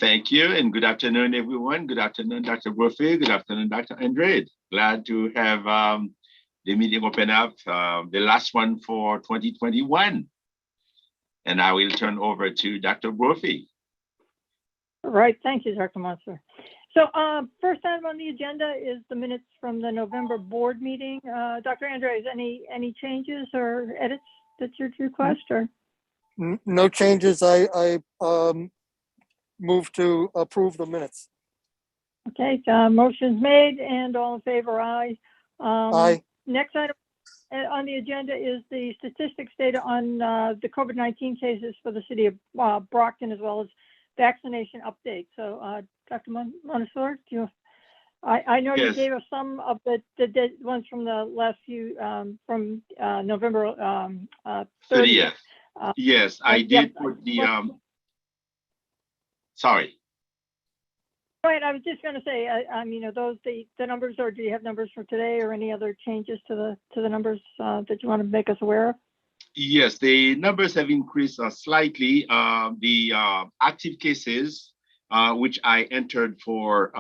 Thank you, and good afternoon, everyone. Good afternoon, Dr. Brophy. Good afternoon, Dr. Andrade. Glad to have the meeting open up, the last one for 2021. And I will turn over to Dr. Brophy. All right, thank you, Dr. Monster. So first item on the agenda is the minutes from the November board meeting. Dr. Andres, any changes or edits that you'd request? Or no changes. I move to approve the minutes. Okay, motion's made, and all in favor, aye. Aye. Next item on the agenda is the statistics data on the COVID-19 cases for the city of Brockton, as well as vaccination update. So, Dr. Montefiore, do you? I know Yes. you gave us some of the ones from the last few from November 30th. Yes, I did put the. Sorry. Right, I was just going to say, are those the numbers, or do you have numbers for today, or any other changes to the numbers that you want to make us aware of? Yes, the numbers have increased slightly. The active cases, which I entered for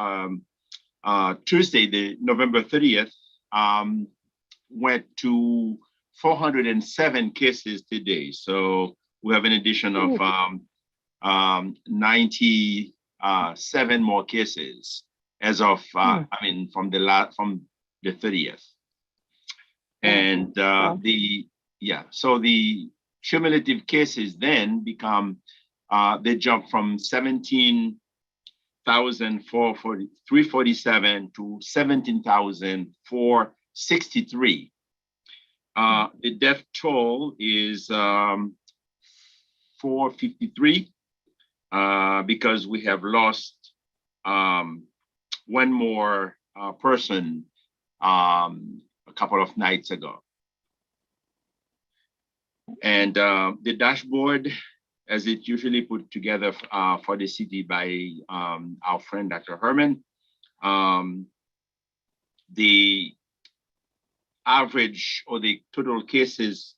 Tuesday, the November 30th, went to 407 cases today. So we have an addition of 97 more cases as of from the 30th. And so the cumulative cases then become they jump from 17,347 to 17,463. The death toll is 453 because we have lost one more person a couple of nights ago. And the dashboard, as it usually put together for the city by our friend, Dr. Herman, the average or the total cases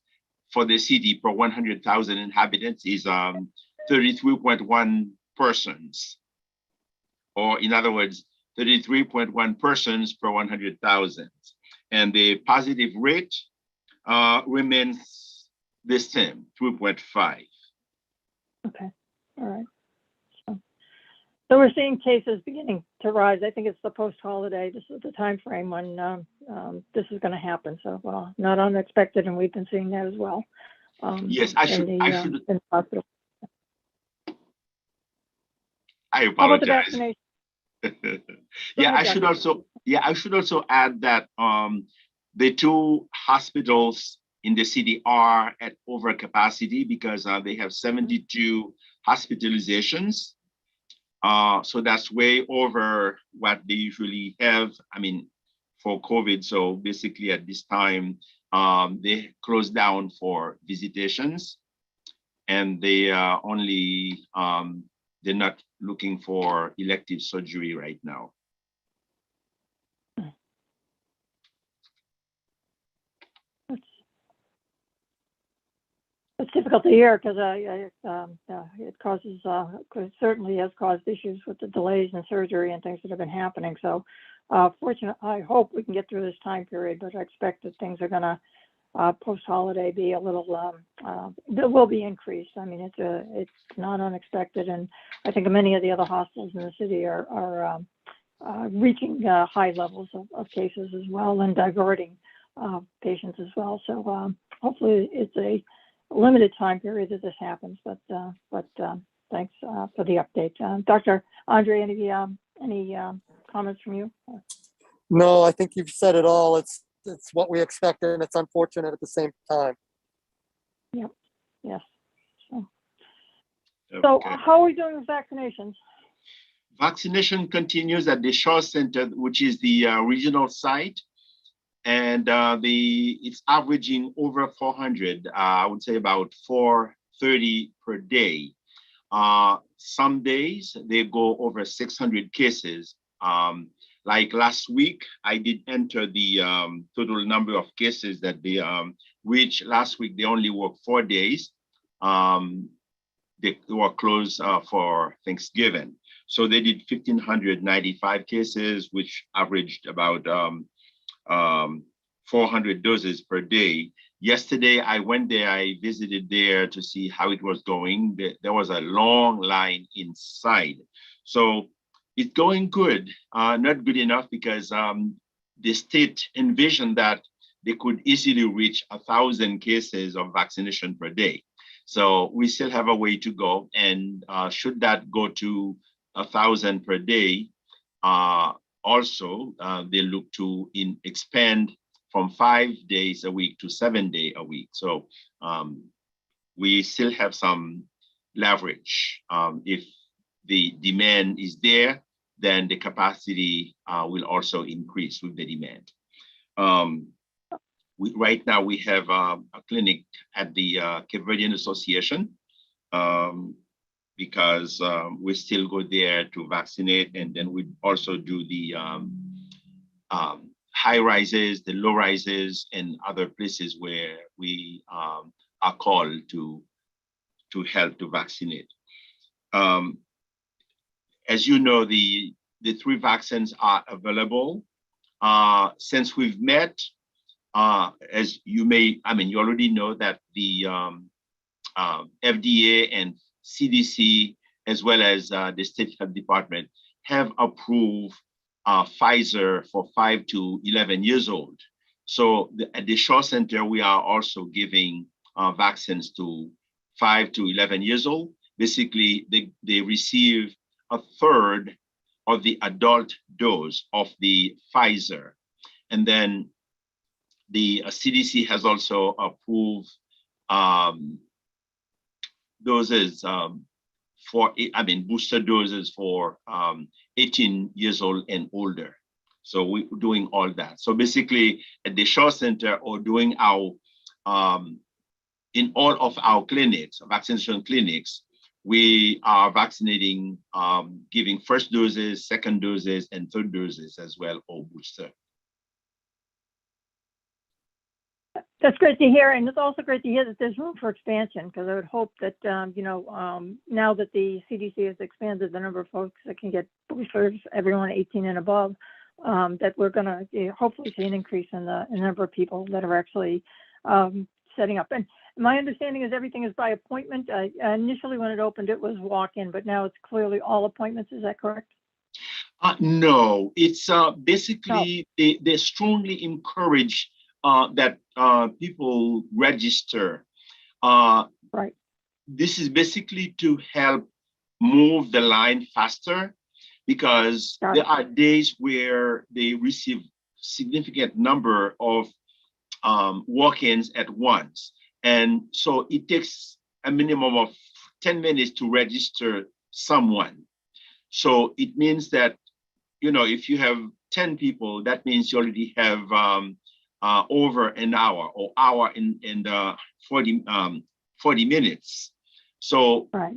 for the city per 100,000 inhabitants is 33.1 persons, or in other words, 33.1 persons per 100,000. And the positive rate remains the same, 2.5. Okay, all right. So we're seeing cases beginning to rise. I think it's the post-holiday. This is the time frame when this is going to happen. So, well, not unexpected, and we've been seeing that as well. Yes, I should. In the hospital. I apologize. How about the vaccination? I should also add that the two hospitals in the city are at overcapacity because they have 72 hospitalizations. So that's way over what they usually have, for COVID. So basically at this time, they closed down for visitations, and they are only, they're not looking for elective surgery right now. It's difficult to hear because it causes, certainly has caused issues with the delays in surgery and things that have been happening. So fortunately, I hope we can get through this time period, but I expect that things are going to post-holiday be a little, there will be increased. It's not unexpected. And I think many of the other hospitals in the city are reaching high levels of cases as well, and diverting patients as well. So hopefully it's a limited time period that this happens, but thanks for the update. Dr. Andre, any comments from you? No, I think you've said it all. It's what we expected, and it's unfortunate at the same time. Yep. Yes. So Okay. how are we doing with vaccinations? Vaccination continues at the Shaw Center, which is the regional site. And it's averaging over 400, I would say about 430 per day. Some days they go over 600 cases. Like last week, I did enter the total number of cases that they reached. Last week, they only worked 4 days. They were closed for Thanksgiving. So they did 1,595 cases, which averaged about 400 doses per day. Yesterday, I went there, I visited there to see how it was going. There was a long line inside. So it's going good, not good enough because the state envisioned that they could easily reach 1,000 cases of vaccination per day. So we still have a way to go. And should that go to 1,000 per day, also they look to expand from 5 days a week to 7 days a week. So we still have some leverage. If the demand is there, then the capacity will also increase with the demand. Right now, we have a clinic at the Cape Verdean Association because we still go there to vaccinate, and then we also do the high rises, the low rises, and other places where we are called to help to vaccinate. As you know, the 3 vaccines are available. Since we've met, as you you already know that the FDA and CDC, as well as the State Health Department, have approved Pfizer for 5 to 11 years old. So at the Shaw Center, we are also giving vaccines to 5 to 11 years old. Basically, they receive a third of the adult dose of the Pfizer. And then the CDC has also approved doses booster doses for 18 years old and older. So we're doing all that. So basically at the Shaw Center or doing our, in all of our clinics, vaccination clinics, we are vaccinating, giving first doses, second doses, and third doses as well, or booster. That's great to hear, and it's also great to hear that there's room for expansion, because I would hope that, now that the CDC has expanded the number of folks that can get boosters, everyone 18 and above, that we're going to hopefully see an increase in the number of people that are actually setting up. And my understanding is everything is by appointment. Initially, when it opened, it was walk-in, but now it's clearly all appointments. Is that correct? No, it's basically they strongly encourage that people register. Right. This is basically to help move the line faster, because there are days where they receive significant number of walk-ins at once. And so it takes a minimum of 10 minutes to register someone. So it means that, if you have 10 people, that means you already have over an hour or hour and 40 minutes. So right.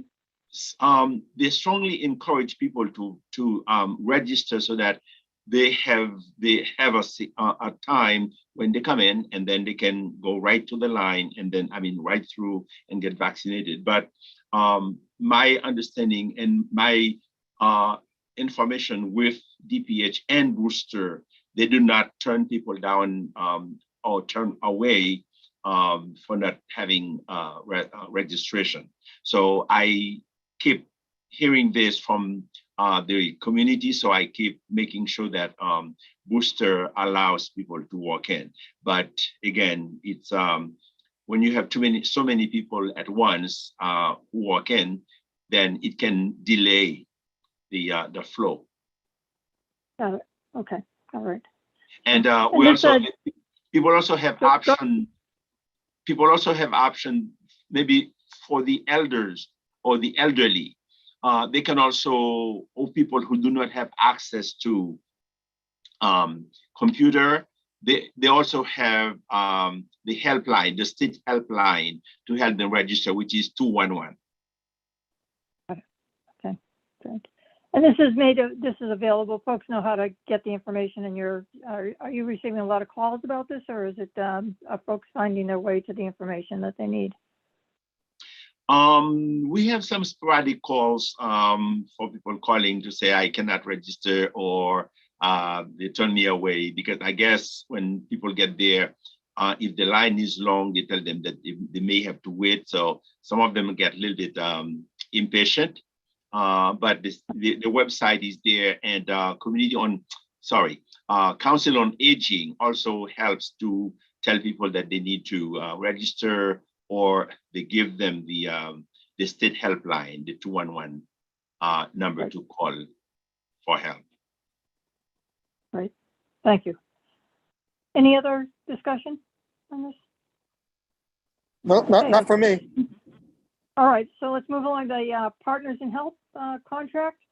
They strongly encourage people to register so that they have a time when they come in, and then they can go right to the line and then right through and get vaccinated. But my understanding and my information with DPH and booster, they do not turn people down or turn away for not having registration. So I keep hearing this from the community, so I keep making sure that booster allows people to walk in. But again, it's when you have so many people at once who walk in, then it can delay the flow. Got it. Okay. All right. And people also have option. People also have option maybe for the elders or the elderly. They can also, or people who do not have access to computer, they also have the helpline, the state helpline, to help them register, which is 211. Okay, great. And this is available. Folks know how to get the information. And are you receiving a lot of calls about this, or is it are folks finding their way to the information that they need? We have some sporadic calls for people calling to say I cannot register, or they turn me away, because I guess when people get there, if the line is long, they tell them that they may have to wait. So some of them get a little bit impatient. But the website is there, and Council on Aging also helps to tell people that they need to register, or they give them the state helpline, the 211 number to call for help. Right. Thank you. Any other discussion on this? No, not for me. All right, so let's move along. The Partners in Health contract.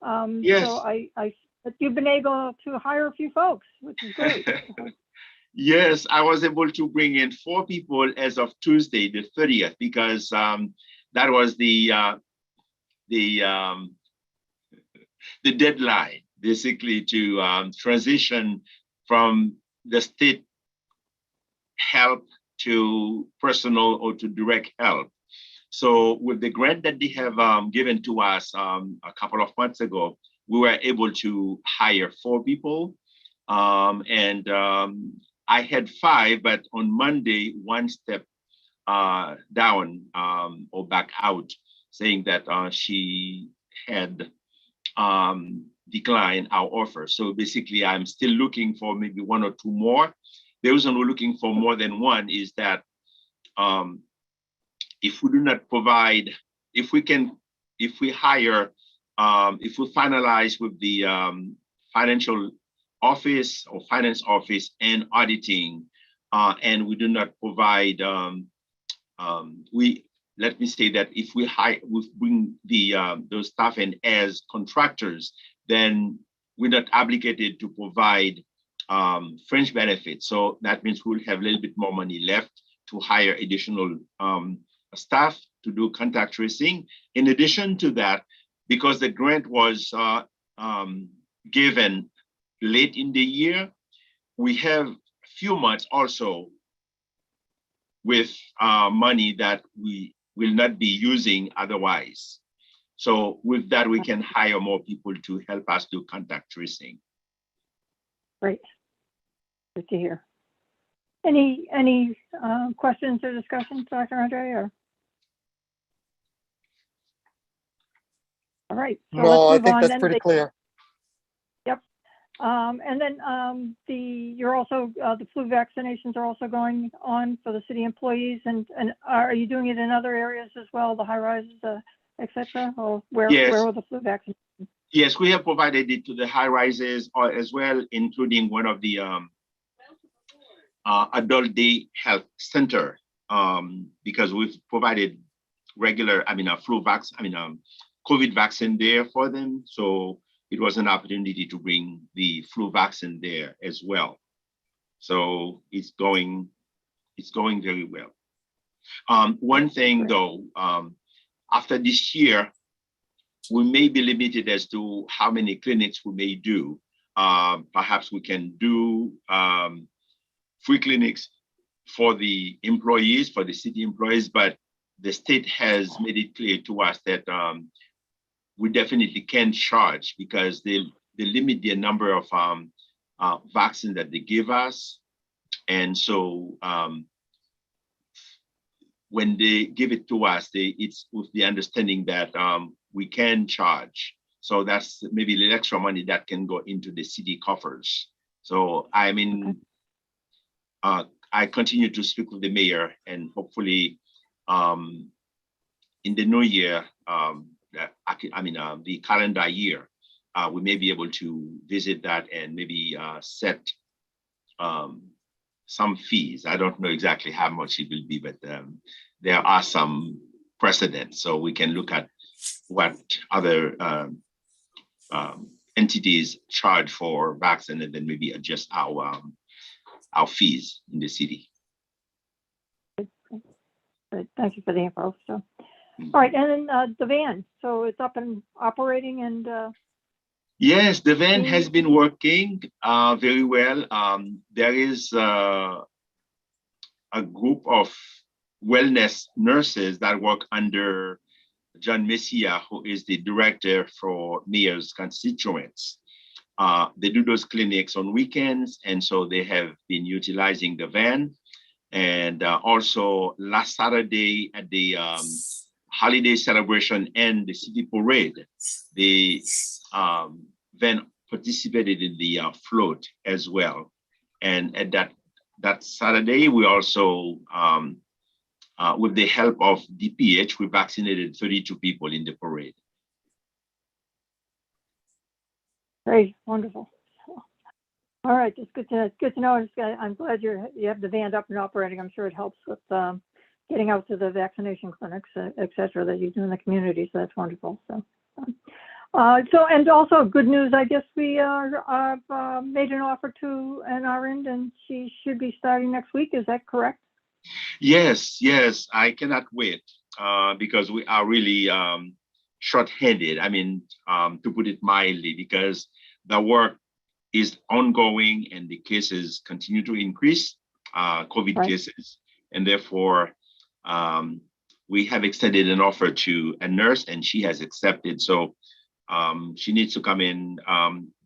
Yes. So you've been able to hire a few folks, which is great. Yes, I was able to bring in 4 people as of Tuesday, the 30th, because that was the deadline, basically, to transition from the state help to personal or to direct help. So with the grant that they have given to us a couple of months ago, we were able to hire 4 people. I had 5, but on Monday, one stepped down or back out, saying that she had declined our offer. So basically, I'm still looking for maybe 1 or 2 more. The reason we're looking for more than 1 is that if we do not provide, if we hire, if we finalize with the financial office or finance office and auditing, and we do not provide, let me say that if we bring those staff in as contractors, then we're not obligated to provide fringe benefits. So that means we'll have a little bit more money left to hire additional staff to do contact tracing. In addition to that, because the grant was given late in the year, we have a few months also with money that we will not be using otherwise. So with that, we can hire more people to help us do contact tracing. Great. Good to hear. Any questions or discussions, Dr. Andre? Or? All right. So No, I think that's pretty clear. Yep. And then you're also the flu vaccinations are also going on for the city employees, and are you doing it in other areas as well, the high rises, etc. Or where are the flu vaccines? Yes, we have provided it to the high rises as well, including one of the adult day health center, because we've provided regular, COVID vaccine there for them. So it was an opportunity to bring the flu vaccine there as well. So it's going very well. One thing though, after this year, we may be limited as to how many clinics we may do. Perhaps we can do free clinics for the employees, for the city employees, but the state has made it clear to us that we definitely can charge, because they limit the number of vaccines that they give us. And so when they give it to us, it's with the understanding that we can charge. So that's maybe the extra money that can go into the city coffers. So I mean, I continue to speak with the mayor, and hopefully in the new year, the calendar year, we may be able to visit that and maybe set some fees. I don't know exactly how much it will be, but there are some precedents, so we can look at what other entities charge for vaccine, and then maybe adjust our fees in the city. Good. Thank you for the info. So, all right, and then the van. So it's up and operating, and yes, the van has been working very well. There is a group of wellness nurses that work under John Messia, who is the director for mayor's constituents. They do those clinics on weekends, and so they have been utilizing the van. And also last Saturday at the holiday celebration and the city parade, the van participated in the float as well. And at that Saturday, we also, with the help of DPH, we vaccinated 32 people in the parade. Great, wonderful. All right, it's good to know. I'm glad you have the van up and operating. I'm sure it helps with getting out to the vaccination clinics, et cetera, that you do in the community. So that's wonderful. So, and also good news. I guess we are made an offer to an RN, and she should be starting next week. Is that correct? Yes, I cannot wait because we are really short-handed. I mean, to put it mildly, because the work is ongoing and the cases continue to increase, COVID Right. cases, and therefore we have extended an offer to a nurse and she has accepted. So she needs to come in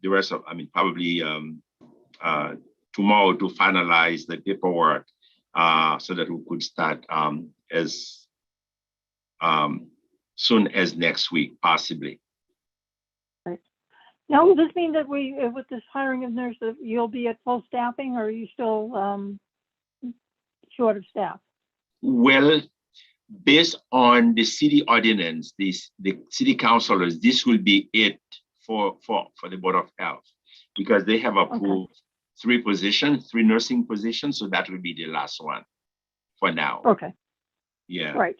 the rest of, probably tomorrow to finalize the paperwork so that we could start as soon as next week, possibly. Right. Now, will this mean that with this hiring of nurses, you'll be at full staffing, or are you still short of staff? Well, based on the city ordinance, the city councilors, this will be it for the Board of Health, because they have approved three nursing positions, so that will be the last one for now. Okay. Yeah. Right.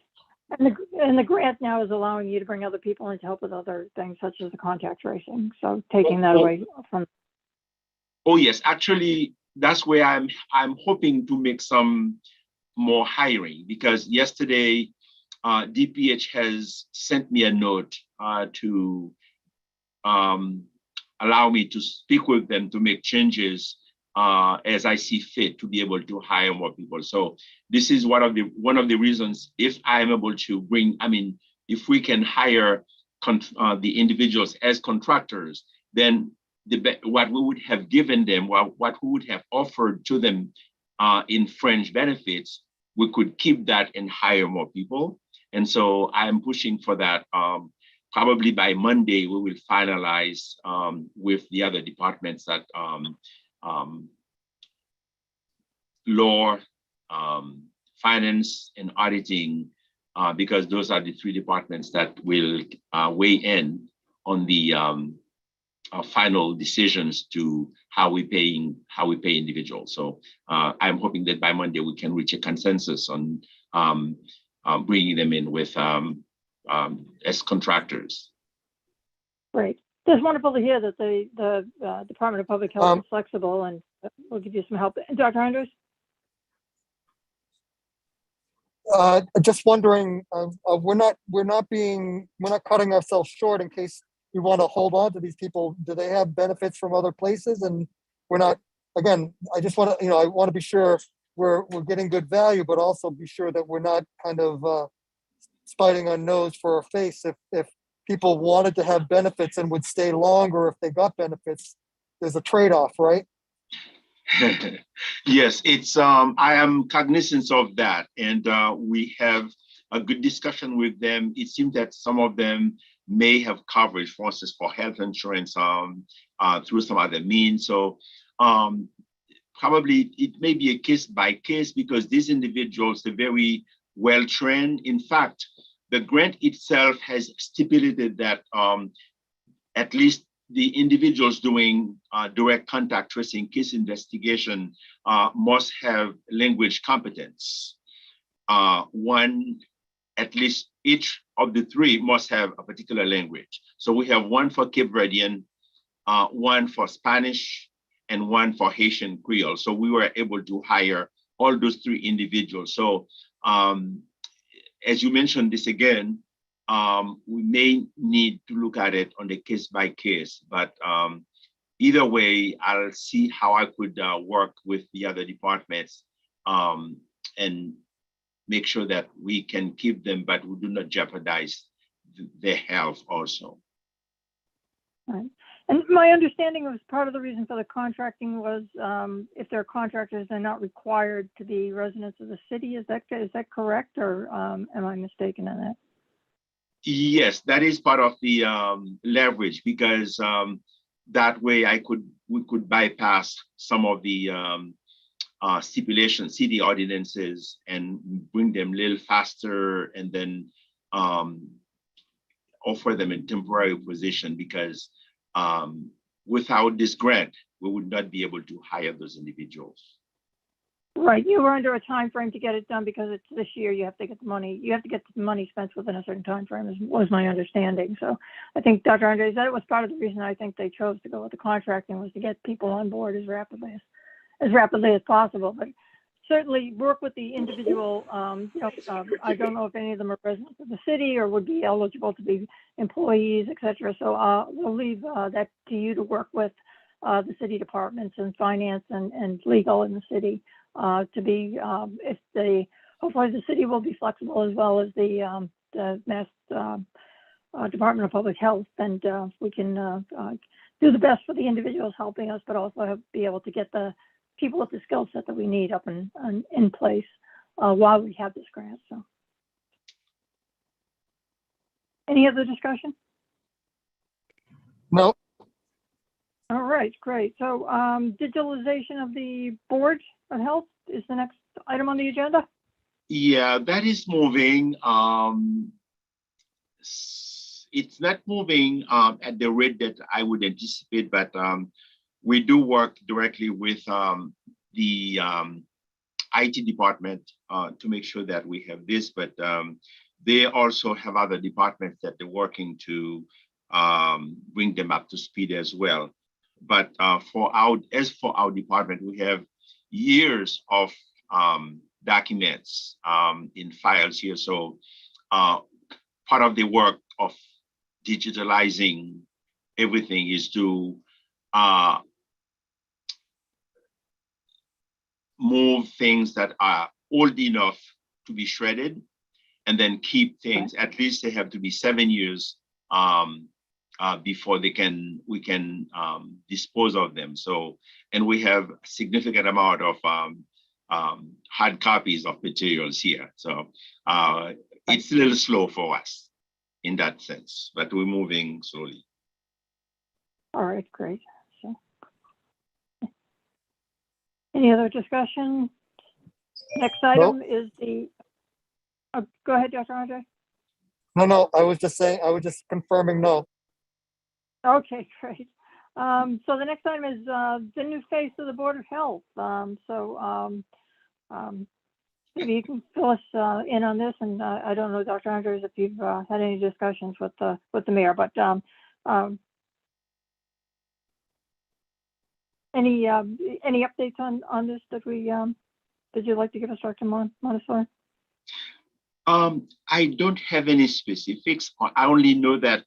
And the grant now is allowing you to bring other people in to help with other things such as the contact tracing. So taking that away from. Oh yes, actually, that's where I'm hoping to make some more hiring, because yesterday DPH has sent me a note to allow me to speak with them to make changes as I see fit to be able to hire more people. So this is one of the reasons, if I am able to bring, if we can hire the individuals as contractors, then what we would have given them, what we would have offered to them in fringe benefits, we could keep that and hire more people. And so I'm pushing for that. Probably by Monday, we will finalize with the other departments that law, finance, and auditing, because those are the three departments that will weigh in on the final decisions to how we pay individuals. So I'm hoping that by Monday we can reach a consensus on bringing them in with as contractors. Great. It's wonderful to hear that the Department of Public Health is flexible and will give you some help. Dr. Andrews? Just wondering, we're not cutting ourselves short in case we want to hold on to these people. Do they have benefits from other places? And we're not, again, I just want to, I want to be sure we're getting good value, but also be sure that we're not kind of spiting our nose for our face. If people wanted to have benefits and would stay longer if they got benefits, there's a trade-off, right? Yes, it's I am cognizant of that, and we have a good discussion with them. It seems that some of them may have coverage, for instance, for health insurance through some other means. So probably it may be a case by case, because these individuals are very well trained. In fact, the grant itself has stipulated that at least the individuals doing direct contact tracing, case investigation must have language competence. At least each of the three must have a particular language. So we have one for Cape Verdean, one for Spanish, and one for Haitian Creole. So we were able to hire all those three individuals. So as you mentioned this again, we may need to look at it on the case by case, but either way, I'll see how I could work with the other departments and make sure that we can keep them, but we do not jeopardize their health also. Right. And my understanding was part of the reason for the contracting was if they're contractors, they're not required to be residents of the city. Is that correct, or am I mistaken in that? Yes, that is part of the leverage, because that way we could bypass some of the stipulations, city ordinances, and bring them a little faster, and then offer them a temporary position, because without this grant, we would not be able to hire those individuals. Right, you were under a time frame to get it done because it's this year. You have to get the money. You have to get the money spent within a certain time frame, was my understanding. So I think Dr. Andres, that was part of the reason I think they chose to go with the contracting, was to get people on board as rapidly as possible. But certainly work with the individual. I don't know if any of them are residents of the city or would be eligible to be employees, et cetera. So we'll leave that to you to work with the city departments and finance and legal in the city to be, hopefully the city will be flexible, as well as the Mass Department of Public Health, and we can do the best for the individuals helping us, but also be able to get the people with the skill set that we need up in place while we have this grant. So, any other discussion? No. All right, great. So, digitalization of the Board of Health is the next item on the agenda. Yeah, that is moving. It's not moving at the rate that I would anticipate, but we do work directly with the IT department to make sure that we have this, but they also have other departments that they're working to bring them up to speed as well. But for our department, we have years of documents in files here. So part of the work of digitalizing everything is to move things that are old enough to be shredded, and then keep things, at least they have to be 7 years before we can dispose of them. So, and we have a significant amount of hard copies of materials here. So it's a little slow for us in that sense, but we're moving slowly. All right, great. So, any other discussion? Next item is the, go ahead, Dr. Andre. No, I was just saying, I was just confirming no. Okay, great. So the next item is the new face of the Board of Health. Maybe you can fill us in on this, and I don't know, Dr. Andres, if you've had any discussions with the mayor, but any updates on this that you'd like to give us, Dr. Montessori? I don't have any specifics. I only know that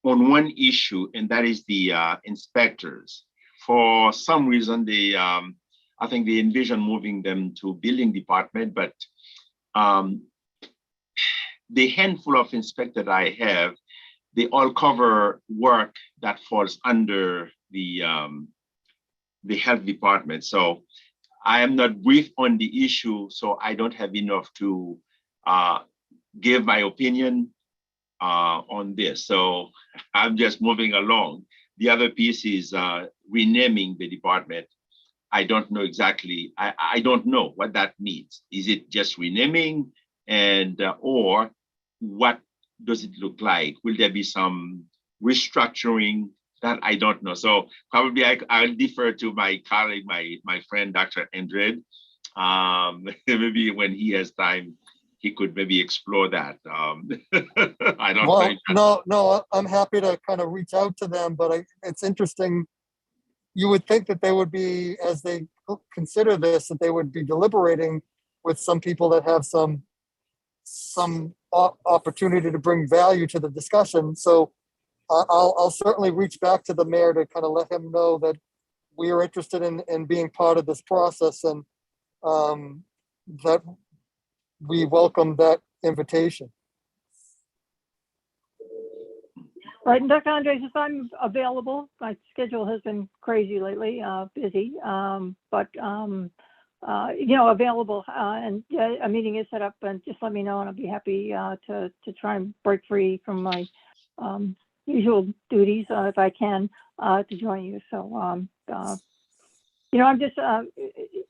on one issue, and that is the inspectors. For some reason, I think they envision moving them to building department, but the handful of inspectors I have, they all cover work that falls under the health department. So I am not briefed on the issue, so I don't have enough to give my opinion on this. So I'm just moving along. The other piece is renaming the department. I don't know exactly. I don't know what that means. Is it just renaming, and or what does it look like? Will there be some restructuring? That I don't know. So probably I'll defer to my colleague, my friend, Dr. Andred. Maybe when he has time, he could maybe explore that. I don't know. No, I'm happy to kind of reach out to them, but it's interesting. You would think that they would be, as they consider this, that they would be deliberating with some people that have some opportunity to bring value to the discussion. So I'll certainly reach back to the mayor to kind of let him know that we are interested in being part of this process. And that we welcome that invitation. Right, and Dr. Andres, if I'm available, my schedule has been crazy lately, busy, but available, and a meeting is set up, and just let me know, and I'll be happy to try and break free from my usual duties if I can to join you. So, I'm just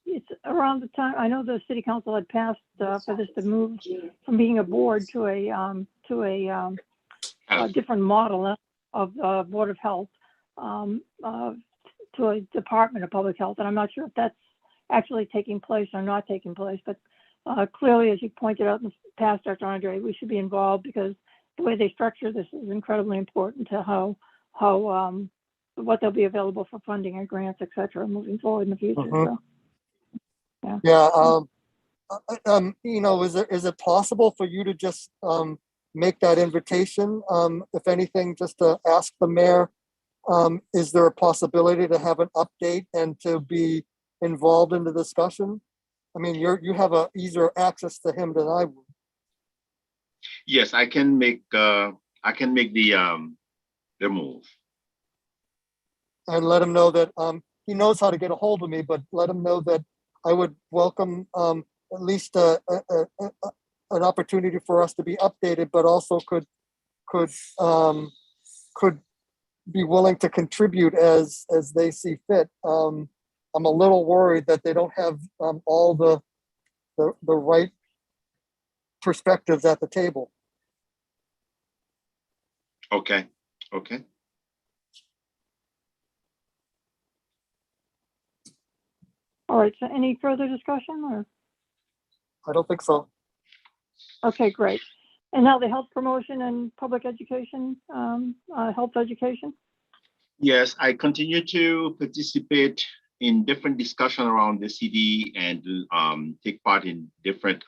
it's around the time I know the city council had passed for this to move from being a board to a different model of Board of Health to a Department of Public Health, and I'm not sure if that's actually taking place or not taking place, but clearly, as you pointed out in the past, Dr. Andre, we should be involved because the way they structure this is incredibly important to how what they'll be available for funding and grants, et cetera, moving forward in the future. So, is it possible for you to just make that invitation? If anything, just to ask the mayor, is there a possibility to have an update and to be involved in the discussion? I mean, you have a easier access to him than I would. Yes, I can make the move. And let him know that he knows how to get a hold of me, but let him know that I would welcome at least an opportunity for us to be updated, but also could be willing to contribute as they see fit. I'm a little worried that they don't have all the right perspectives at the table. Okay. all right. So, any further discussion, or? I don't think so. Okay, great. And now the health promotion and public education, health education. Yes, I continue to participate in different discussion around the city and take part in different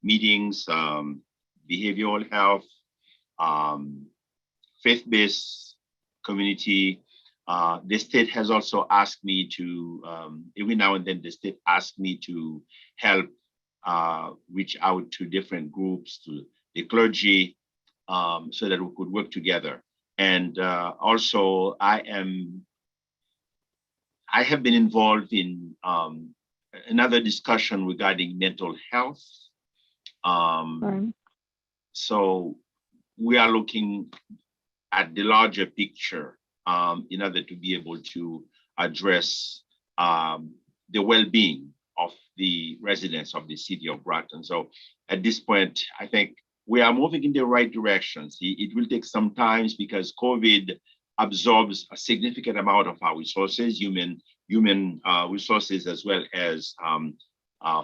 meetings, behavioral health, faith-based community. The state has also asked me to, every now and then the state asks me to help reach out to different groups, to the clergy, so that we could work together. And also I have been involved in another discussion regarding mental health. So we are looking at the larger picture in order to be able to address the well-being of the residents of the city of Brockton. So at this point, I think we are moving in the right directions. It will take some time because COVID absorbs a significant amount of our resources, human resources, as well as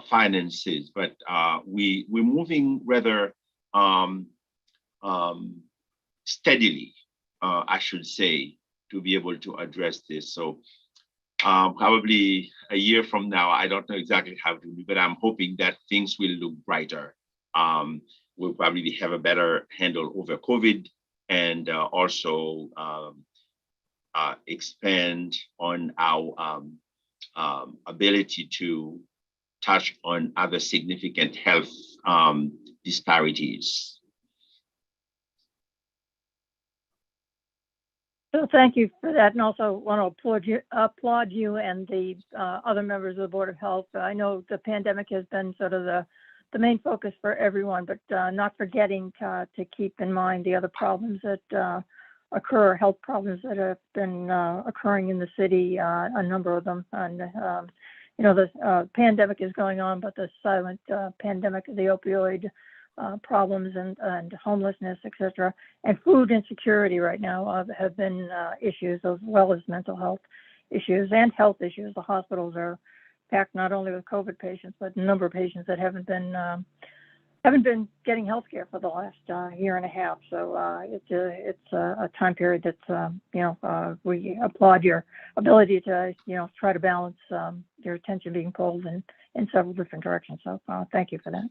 finances. But we're moving rather steadily, I should say, to be able to address this. So probably a year from now, I don't know exactly how to do, but I'm hoping that things will look brighter. We'll probably have a better handle over COVID and also expand on our ability to touch on other significant health disparities. So thank you for that, and also want to applaud you and the other members of the Board of Health. I know the pandemic has been sort of the main focus for everyone, but not forgetting to keep in mind the other problems that occur, health problems that have been occurring in the city, a number of them. And, the pandemic is going on, but the silent pandemic, the opioid problems and homelessness, et cetera, and food insecurity right now have been issues, as well as mental health issues and health issues. The hospitals are packed not only with COVID patients, but a number of patients that haven't been getting health care for the last year and a half. So it's a time period that's, we applaud your ability to, try to balance your attention being pulled in several different directions. So thank you for that.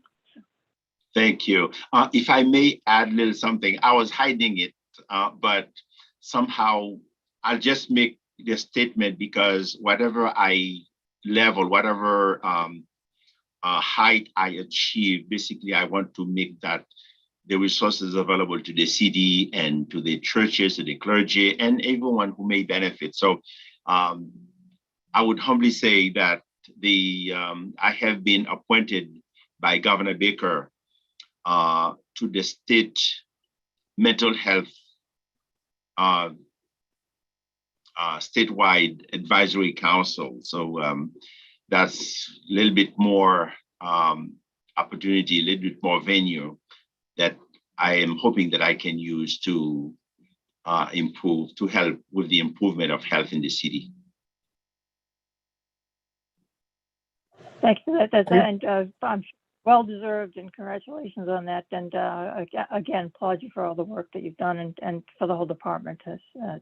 Thank you. If I may add a little something, I was hiding it, but somehow I'll just make the statement because whatever height I achieve, basically I want to make that the resources available to the city and to the churches, to the clergy, and everyone who may benefit. So I would humbly say that I have been appointed by Governor Baker to the state mental health statewide advisory council. So that's a little bit more opportunity, a little bit more venue that I am hoping that I can use to help with the improvement of health in the city. Thank you. And I'm well deserved, and congratulations on that. And again, applaud you for all the work that you've done and for the whole department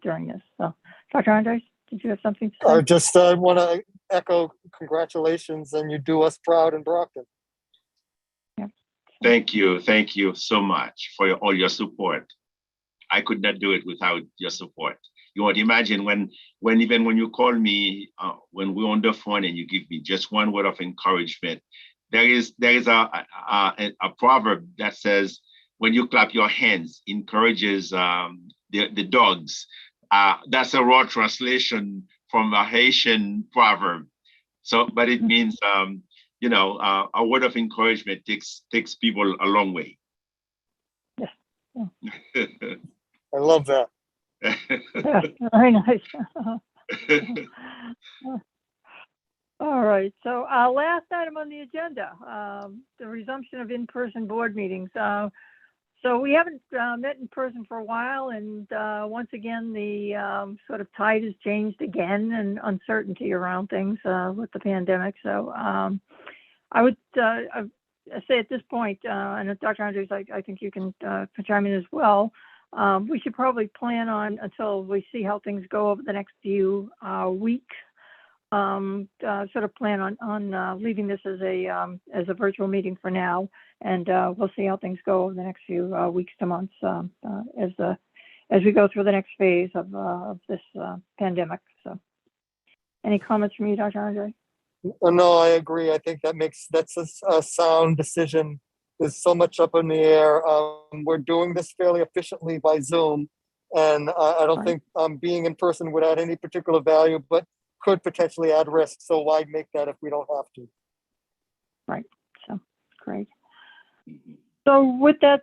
during this. So, Dr. Andres, did you have something to say? I just want to echo congratulations, and you do us proud in Brockton. Yeah. Thank you so much for all your support. I could not do it without your support. You would imagine when you call me, when we're on the phone and you give me just one word of encouragement. There is a proverb that says, when you clap your hands, encourages the dogs. That's a raw translation from a Haitian proverb. So, but it means, a word of encouragement takes people a long way. Yeah. I love that. Yeah, very nice. All right, so our last item on the agenda, the resumption of in-person board meetings. So we haven't met in person for a while, and once again, the sort of tide has changed again, and uncertainty around things with the pandemic. So I would say at this point, and Dr. Andres, I think you can chime in as well, we should probably plan on, until we see how things go over the next few weeks, sort of plan on leaving this as a virtual meeting for now, and we'll see how things go over the next few weeks to months as we go through the next phase of this pandemic. So, any comments from you, Dr. Andre? No, I agree. I think that's a sound decision. There's so much up in the air. We're doing this fairly efficiently by Zoom, and I don't think being in person would add any particular value, but could potentially add risk. So why make that if we don't have to? Right. So great. So with that,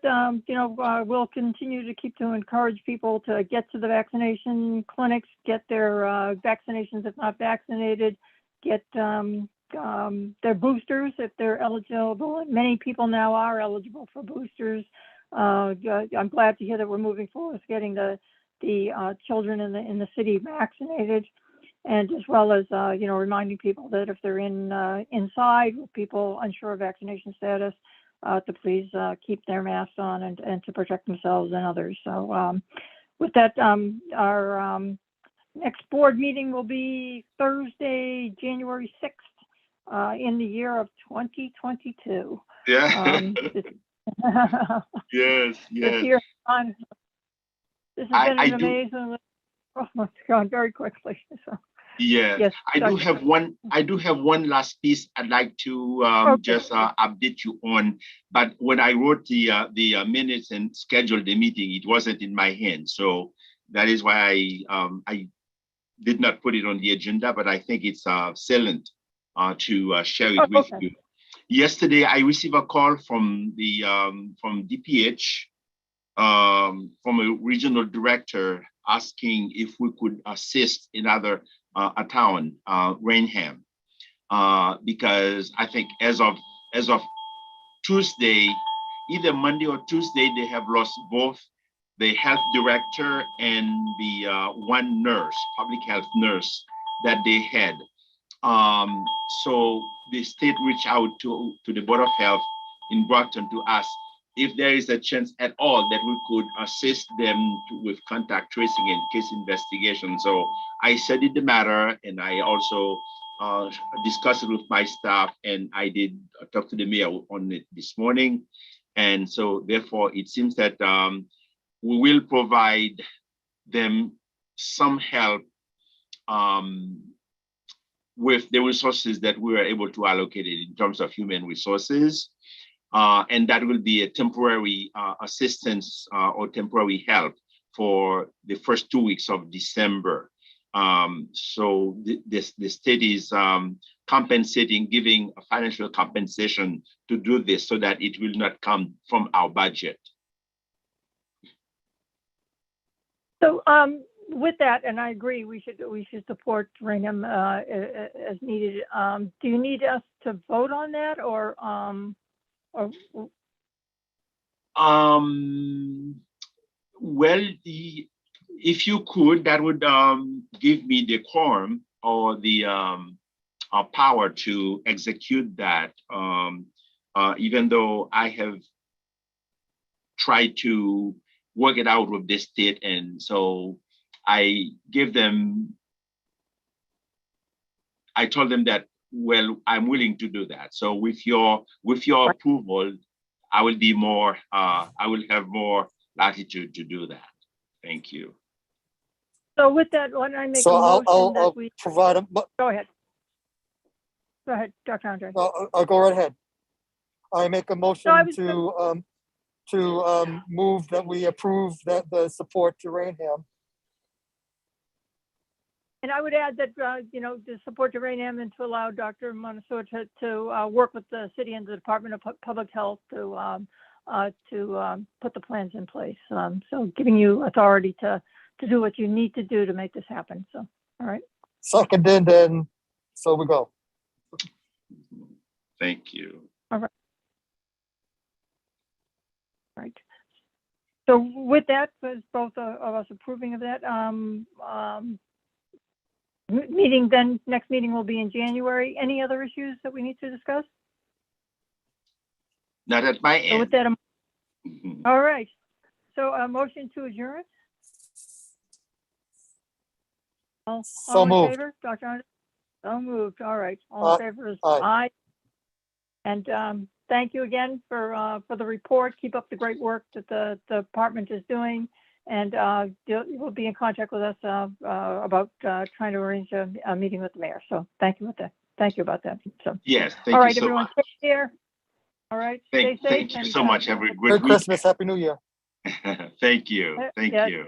we'll continue to keep to encourage people to get to the vaccination clinics, get their vaccinations if not vaccinated, get their boosters if they're eligible. Many people now are eligible for boosters. I'm glad to hear that we're moving forward with getting the children in the city vaccinated, and as well as reminding people that if they're inside with people unsure of vaccination status, to please keep their masks on and to protect themselves and others. So with that, our next board meeting will be Thursday, January 6th in the year of 2022. Yeah. Yes. This has been an amazing, it's gone very quickly. So. Yeah, yes, I do have one last piece I'd like to just update you on. But when I wrote the minutes and scheduled the meeting, it wasn't in my hand. So that is why I did not put it on the agenda. But I think it's salient to share it with you. Yesterday, I received a call from the from DPH, from a regional director, asking if we could assist in a town, Rainham, because I think as of Tuesday, either Monday or Tuesday, they have lost both the health director and the one nurse, public health nurse that they had. So the state reached out to the Board of Health in Brockton to ask if there is a chance at all that we could assist them with contact tracing and case investigation. So I studied the matter, and I also discussed it with my staff, and I did talk to the mayor on it this morning. And so therefore, it seems that we will provide them some help with the resources that we were able to allocate it in terms of human resources. And that will be a temporary assistance or temporary help for the first 2 weeks of December. So the state is compensating, giving a financial compensation to do this so that it will not come from our budget. So with that, and I agree, we should support Rainham as needed. Do you need us to vote on that, or well, if you could, that would give me the quorum or the power to execute that. Even though I have tried to work it out with the state, and so I told them that, well, I'm willing to do that. So with your approval, I will have more latitude to do that. Thank you. so with that, why don't I make a So motion I'll that we provide a, go ahead. Go ahead, Dr. Andre. I'll go right ahead. I make a motion I was to move that we approve that the support to Rainham. And I would add that, to support the Rainham and to allow Dr. Montefiore to work with the city and the Department of Public Health to put the plans in place. So giving you authority to do what you need to do to make this happen. So, all right. Seconded, and so we go. Thank you. All right. So with that, was both of us approving of that. Meeting then, next meeting will be in January. Any other issues that we need to discuss? Not at my So with end. that, all right. So a motion to adjourn. All So in moved. favor, Dr. Andre? So moved. All right. All in favor is aye. aye. And thank you again for the report. Keep up the great work that the department is doing. And we'll be in contact with us about trying to arrange a meeting with the mayor. So thank you about that. So Yes, all thank right, you so everyone, much. take care. All right, stay safe. Thank you and, so much. Have a good Merry week. Christmas, Happy New Year. Thank you. Thank yeah. you.